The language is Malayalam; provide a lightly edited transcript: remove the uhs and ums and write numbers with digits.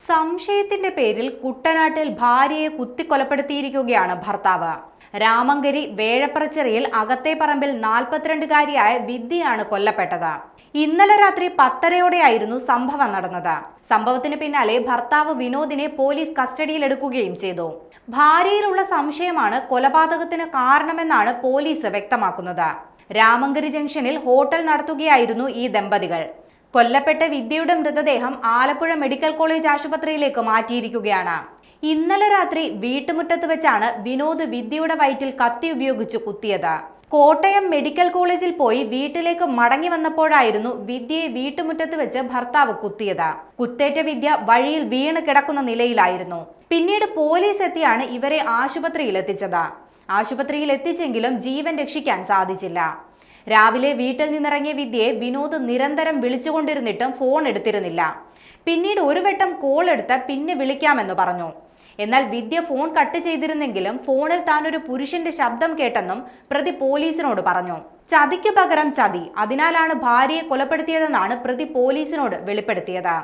സംശയത്തിന്റെ പേരിൽ കുട്ടനാട്ടിൽ ഭാര്യയെ കുത്തിക്കൊലപ്പെടുത്തിയിരിക്കുകയാണ് ഭർത്താവ്. രാമങ്കരി വേഴപ്രച്ചിറയിൽ അകത്തേപ്പറമ്പിൽ 42-കാരിയായ വിദ്യയാണ് കൊല്ലപ്പെട്ടത്. ഇന്നലെ രാത്രി 10:30-യോടെയായിരുന്നു സംഭവം നടന്നത്. സംഭവത്തിന് പിന്നാലെ ഭർത്താവ് വിനോദിനെ പോലീസ് കസ്റ്റഡിയിലെടുക്കുകയും ചെയ്തു. ഭാര്യയിലുള്ള സംശയമാണ് കൊലപാതകത്തിന് കാരണമെന്നാണ് പോലീസ് വ്യക്തമാക്കുന്നത്. രാമങ്കരി ജംഗ്ഷനിൽ ഹോട്ടൽ നടത്തുകയായിരുന്നു ഈ ദമ്പതികൾ. കൊല്ലപ്പെട്ട വിദ്യയുടെ മൃതദേഹം ആലപ്പുഴ മെഡിക്കൽ കോളേജ് ആശുപത്രിയിലേക്ക് മാറ്റിയിരിക്കുകയാണ്. ഇന്നലെ രാത്രി വീട്ടുമുറ്റത്ത് വെച്ചാണ് വിനോദ് വിദ്യയുടെ വയറ്റിൽ കത്തി ഉപയോഗിച്ച് കുത്തിയത്. കോട്ടയം മെഡിക്കൽ കോളേജിൽ പോയി വീട്ടിലേക്ക് മടങ്ങി വന്നപ്പോഴായിരുന്നു വിദ്യയെ വീട്ടുമുറ്റത്ത് വെച്ച് ഭർത്താവ് കുത്തിയത്. കുത്തേറ്റ വിദ്യ വഴിയിൽ വീണ് കിടക്കുന്ന നിലയിലായിരുന്നു. പിന്നീട് പോലീസ് എത്തിയാണ് ഇവരെ ആശുപത്രിയിൽ എത്തിച്ചത്. ആശുപത്രിയിൽ എത്തിച്ചെങ്കിലും ജീവൻ രക്ഷിക്കാൻ സാധിച്ചില്ല. രാവിലെ വീട്ടിൽ നിന്നിറങ്ങിയ വിദ്യയെ വിനോദ് നിരന്തരം വിളിച്ചുകൊണ്ടിരുന്നിട്ടും ഫോൺ എടുത്തിരുന്നില്ല. പിന്നീട് ഒരു വട്ടം കോൾ എടുത്ത് പിന്നെ വിളിക്കാമെന്ന് പറഞ്ഞു. എന്നാൽ വിദ്യ ഫോൺ കട്ട് ചെയ്തിരുന്നെങ്കിലും ഫോണിൽ താനൊരു പുരുഷന്റെ ശബ്ദം കേട്ടെന്നും പ്രതി പോലീസിനോട് പറഞ്ഞു. ചതിക്ക് പകരം ചതി, അതിനാലാണ് ഭാര്യയെ കൊലപ്പെടുത്തിയതെന്നാണ് പ്രതി പോലീസിനോട് വെളിപ്പെടുത്തിയത്.